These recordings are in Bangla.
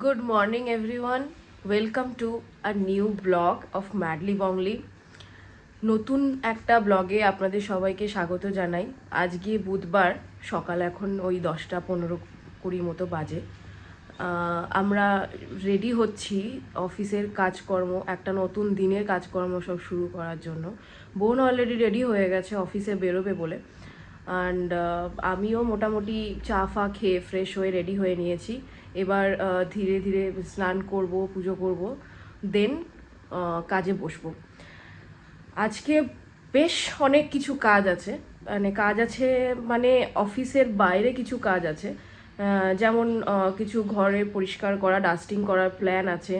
Good morning, everyone. Welcome to a new blog of Madly Bongli. নতুন একটা ব্লগে আপনাদের সবাইকে স্বাগত জানাই। আজকে বুধবার সকাল এখন ওই 10:15-20 মতো বাজে। আমরা রেডি হচ্ছি অফিসের কাজকর্ম, একটা নতুন দিনের কাজকর্ম সব শুরু করার জন্য। বোন অলরেডি রেডি হয়ে গেছে অফিসে বেরোবে বলে। অ্যান্ড আমিও মোটামুটি চা ফা খেয়ে ফ্রেশ হয়ে রেডি হয়ে নিয়েছি। এবার ধীরে ধীরে স্নান করব, পুজো করব, দেন কাজে বসবো। আজকে বেশ অনেক কিছু কাজ আছে, মানে অফিসের বাইরে কিছু কাজ আছে। যেমন কিছু ঘরে পরিষ্কার করা, ডাস্টিং করার প্ল্যান আছে।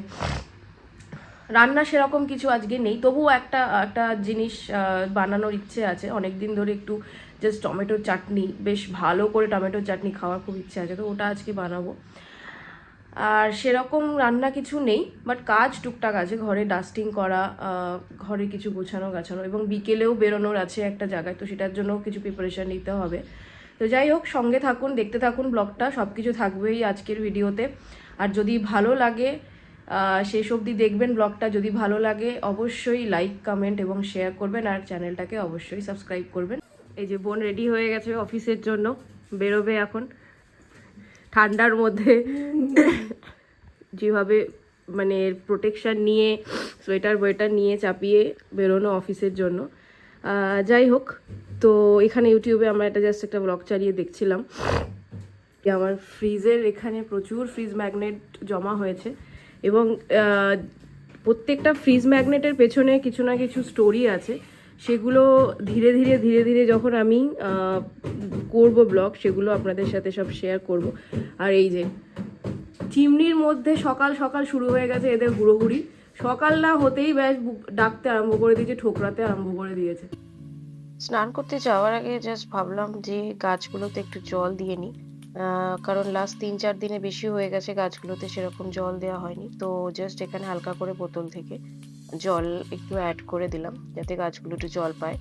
রান্না সেরকম কিছু আজকে নেই, তবুও একটা একটা জিনিস বানানোর ইচ্ছে আছে। অনেক দিন ধরে একটু জাস্ট টমেটোর চাটনি, বেশ ভালো করে টমেটোর চাটনি খাওয়ার খুব ইচ্ছে আছে, তো ওটা আজকে বানাবো। আর সেরকম রান্না কিছু নেই, বাট কাজ টুকটাক আছে, ঘরে ডাস্টিং করা, ঘরে কিছু গোছানো গাছানো, এবং বিকেলেও বেরোনোর আছে একটা জায়গায়, তো সেটার জন্য কিছু প্রিপারেশান নিতে হবে। তো যাই হোক, সঙ্গে থাকুন, দেখতে থাকুন ব্লগটা, সব কিছু থাকবেই আজকের ভিডিওতে। আর যদি ভালো লাগে শেষ অবধি দেখবেন ব্লগটা। যদি ভালো লাগে অবশ্যই লাইক, কমেন্ট এবং শেয়ার করবেন, আর চ্যানেলটাকে অবশ্যই সাবস্ক্রাইব করবেন। এই যে বোন রেডি হয়ে গেছে অফিসের জন্য, বেরোবে এখন ঠান্ডার মধ্যে। যেভাবে মানে প্রোটেকশান নিয়ে, সোয়েটার নিয়ে চাপিয়ে বেরোনো অফিসের জন্য। যাই হোক, তো এখানে ইউটিউবে আমরা জাস্ট একটা ব্লগ চালিয়ে দেখছিলাম। আমার ফ্রিজের এখানে প্রচুর ফ্রিজ ম্যাগনেট জমা হয়েছে, এবং প্রত্যেকটা ফ্রিজ ম্যাগনেটের পেছনে কিছু না কিছু স্টোরি আছে। সেগুলো ধীরে ধীরে যখন আমি করব ব্লগ, সেগুলো আপনাদের সাথে সব শেয়ার করব। আর এই যে চিমনির মধ্যে সকাল সকাল শুরু হয়ে গেছে এদের হুড়োহুড়ি। সকাল না হতেই ব্যাস ডাকতে আরম্ভ করে দিয়েছে, ঠোকরাতে আরম্ভ করে দিয়েছে। স্নান করতে যাওয়ার আগে জাস্ট ভাবলাম যে গাছগুলোতে একটু জল দিয়ে নিই, কারণ লাস্ট 3-4 দিনে বেশি হয়ে গেছে গাছগুলোতে সেরকম জল দেওয়া হয়নি। তো জাস্ট এখানে হালকা করে বোতল থেকে জল একটু অ্যাড করে দিলাম, যাতে গাছগুলো একটু জল পায়।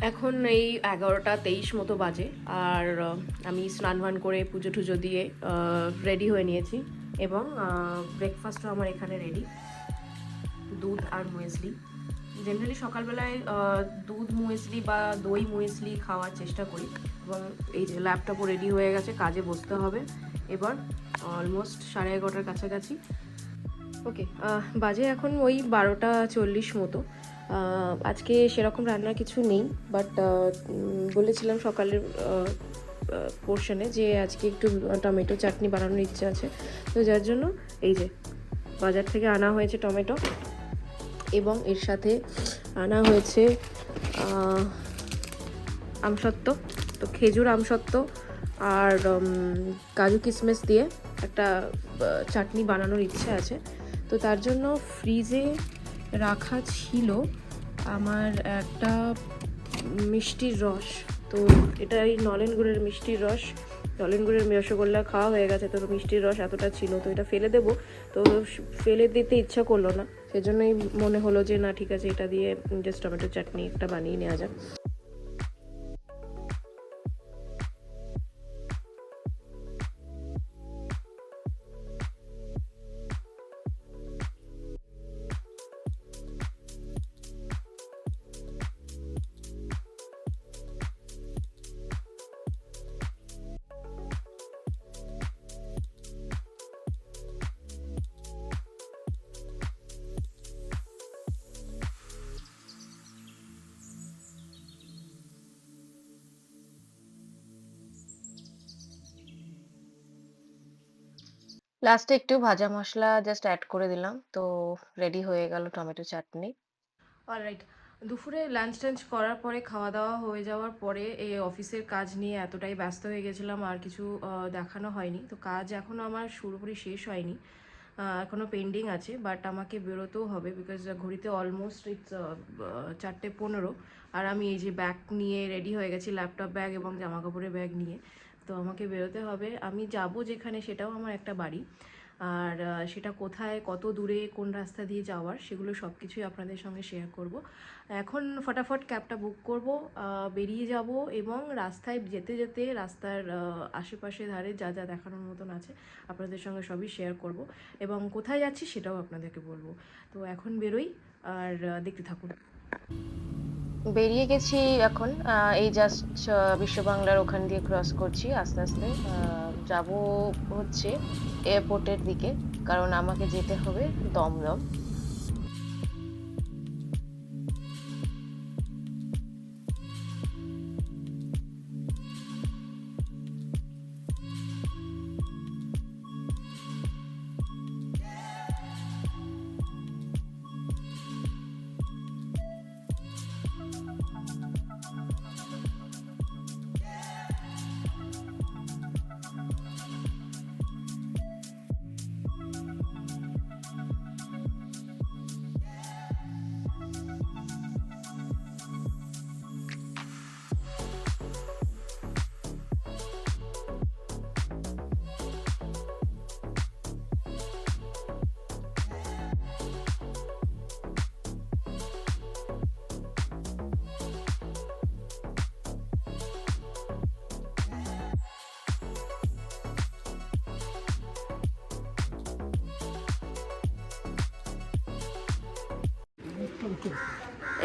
এখন এই 11:23 মতো বাজে, আর আমি স্নান ভান করে পুজো টুজো দিয়ে রেডি হয়ে নিয়েছি, এবং ব্রেকফাস্টও আমার এখানে রেডি, দুধ আর মুয়েসলি। জেনারেলি সকালবেলায় দুধ মুয়েসলি বা দই মুয়েসলি খাওয়ার চেষ্টা করি। এবং এই যে ল্যাপটপও রেডি হয়ে গেছে, কাজে বসতে হবে এবার। অলমোস্ট 11:30 কাছাকাছি। ওকে, বাজে এখন ওই 12:40 মতো। আজকে সেরকম রান্নার কিছু নেই, বাট বলেছিলাম সকালের পোর্শনে যে আজকে একটু টমেটো চাটনি বানানোর ইচ্ছে আছে। তো যার জন্য এই যে বাজার থেকে আনা হয়েছে টমেটো, এবং এর সাথে আনা হয়েছে আমসত্ত্ব। তো খেজুর, আমসত্ত্ব আর কাজু কিশমিশ দিয়ে একটা চাটনি বানানোর ইচ্ছে আছে। তো তার জন্য ফ্রিজে রাখা ছিল আমার একটা মিষ্টির রস। তো এটা এই নলেন গুড়ের মিষ্টির রস। নলেন গুড়ের রসগোল্লা খাওয়া হয়ে গেছে, তো মিষ্টির রস এতটা ছিল, তো এটা ফেলে দেবো। তো ফেলে দিতে ইচ্ছা করলো না, সেজন্যই মনে হলো যে না, ঠিক আছে, এটা দিয়ে জাস্ট টমেটো চাটনি একটা বানিয়ে নেওয়া যাক। লাস্টে একটু ভাজা মশলা জাস্ট অ্যাড করে দিলাম, তো রেডি হয়ে গেল টমেটো চাটনি। অলরাইট, দুপুরে লাঞ্চ টাঞ্চ করার পরে, খাওয়া দাওয়া হয়ে যাওয়ার পরে এই অফিসের কাজ নিয়ে এতটাই ব্যস্ত হয়ে গেছিলাম, আর কিছু দেখানো হয়নি। তো কাজ এখনও আমার পুরোপুরি শেষ হয়নি, এখনও পেন্ডিং আছে, বাট আমাকে বেরোতেও হবে, বিকজ ঘড়িতে অলমোস্ট ইটস 4:15। আর আমি এই যে ব্যাগ নিয়ে রেডি হয়ে গেছি, ল্যাপটপ ব্যাগ এবং জামা কাপড়ের ব্যাগ নিয়ে। তো আমাকে বেরোতে হবে। আমি যাব যেখানে, সেটাও আমার একটা বাড়ি। আর সেটা কোথায়, কত দূরে, কোন রাস্তা দিয়ে যাওয়ার, সেগুলো সব কিছুই আপনাদের সঙ্গে শেয়ার করব। এখন ফটাফট ক্যাবটা বুক করব, বেরিয়ে যাব, এবং রাস্তায় যেতে যেতে রাস্তার আশেপাশে ধারে যা যা দেখানোর মতন আছে আপনাদের সঙ্গে সবই শেয়ার করব, এবং কোথায় যাচ্ছি সেটাও আপনাদেরকে বলবো। তো এখন বেরোই, আর দেখতে থাকুন। বেরিয়ে গেছি এখন, এই জাস্ট বিশ্ব বাংলার ওখান দিয়ে ক্রস করছি আস্তে আস্তে। যাব হচ্ছে এয়ারপোর্টের দিকে, কারণ আমাকে যেতে হবে দমদম।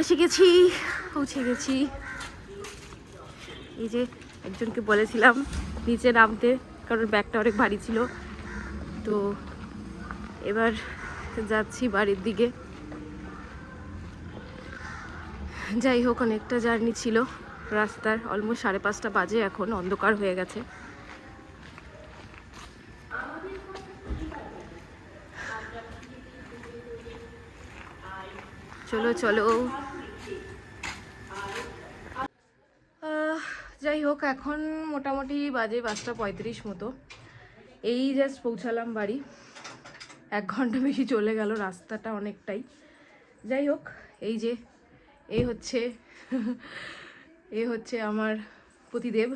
এসে গেছি, পৌঁছে গেছি। এই যে একজনকে বলেছিলাম নিচে নামতে, কারণ ব্যাগটা অনেক ভারী ছিল। তো এবার যাচ্ছি বাড়ির দিকে। যাই হোক, অনেকটা জার্নি ছিল রাস্তার, অলমোস্ট 5:30 বাজে, এখন অন্ধকার হয়ে গেছে। চলো চলো। যাই হোক, এখন মোটামুটি বাজে 5:35 মতো। এই জাস্ট পৌঁছালাম বাড়ি, 1 ঘন্টা বেশি চলে গেল, রাস্তাটা অনেকটাই। যাই হোক, এই যে এই হচ্ছে এই হচ্ছে আমার পতিদেব।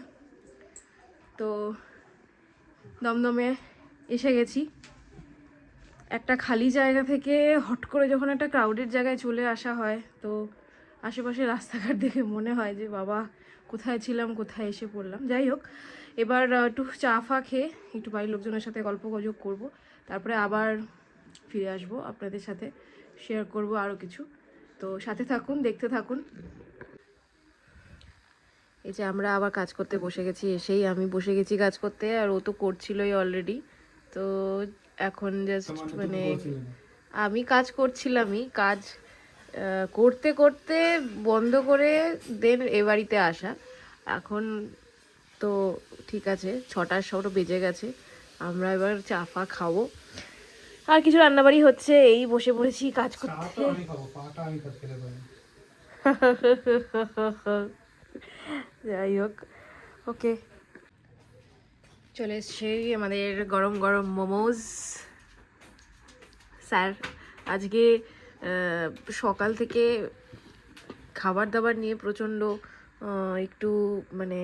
তো দমদমে এসে গেছি। একটা খালি জায়গা থেকে হট করে যখন একটা ক্রাউডেড জায়গায় চলে আসা হয়, তো আশেপাশে রাস্তাঘাট দেখে মনে হয় যে বাবা কোথায় ছিলাম, কোথায় এসে পড়লাম। যাই হোক, এবার একটু চা ফা খেয়ে একটু বাড়ির লোকজনের সাথে গল্প গুজব করবো, তারপরে আবার ফিরে আসবো, আপনাদের সাথে শেয়ার করব আরও কিছু। তো সাথে থাকুন, দেখতে থাকুন। এই যে আমরা আবার কাজ করতে বসে গেছি, এসেই আমি বসে গেছি কাজ করতে, আর ও তো করছিলই অলরেডি। তো এখন জাস্ট মানে আমি কাজ করছিলামই, কাজ করতে করতে বন্ধ করে দেন এ বাড়িতে আসা। এখন তো ঠিক আছে, 6টা বেজে গেছে, আমরা এবার চা ফা খাবো, আর কিছু রান্নাবাড়ি হচ্ছে, এই বসে পড়েছি কাজ করতে। যাই হোক, ওকে। চলে এসছে আমাদের গরম গরম মোমোজ। স্যার আজকে সকাল থেকে খাবার দাবার নিয়ে প্রচণ্ড একটু মানে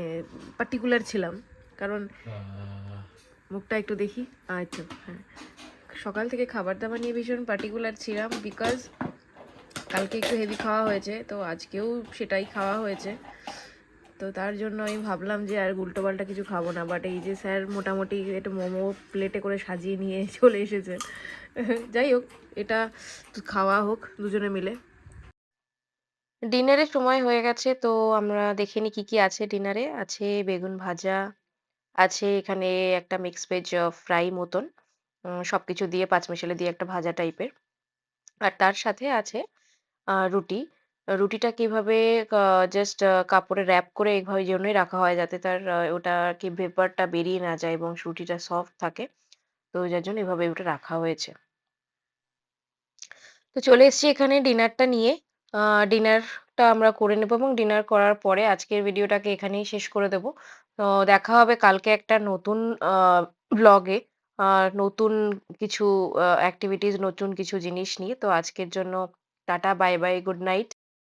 পার্টিকুলার ছিলাম, কারণ মুখটা একটু দেখি। আচ্ছা, হ্যাঁ, সকাল থেকে খাবার দাবার নিয়ে ভীষণ পার্টিকুলার ছিলাম, বিকজ কালকে একটু হেভি খাওয়া হয়েছে, তো আজকেও সেটাই খাওয়া হয়েছে। তো তার জন্য আমি ভাবলাম যে আর উল্টোপাল্টা কিছু খাবো না, বাট এই যে স্যার মোটামুটি একটা মোমো প্লেটে করে সাজিয়ে নিয়ে চলে এসেছে। যাই হোক, এটা খাওয়া হোক দুজনে মিলে। ডিনারের সময় হয়ে গেছে, তো আমরা দেখে নিই কি কি আছে ডিনারে। আছে বেগুন ভাজা, আছে এখানে একটা মিক্স ভেজ ফ্রাই মতন, সবকিছু দিয়ে পাঁচমিশালি দিয়ে একটা ভাজা টাইপের। আর তার সাথে আছে রুটি। রুটিটা কিভাবে জাস্ট কাপড়ে র‍্যাপ করে এইভাবে এই জন্যই রাখা হয়, যাতে তার ওটা কি ভেপারটা বেরিয়ে না যায় এবং রুটিটা সফট থাকে। তো যার জন্য এভাবে ওটা রাখা হয়েছে। তো চলে এসেছি এখানে ডিনারটা নিয়ে। আ ডিনারটা আমরা করে নেব, এবং ডিনার করার পরে আজকের ভিডিওটাকে এখানেই শেষ করে দেব। তো দেখা হবে কালকে একটা নতুন আ ব্লগে, আ নতুন কিছু এক্টিভিটিস, নতুন কিছু জিনিস নিয়ে। তো আজকের জন্য tata, bye bye, good night.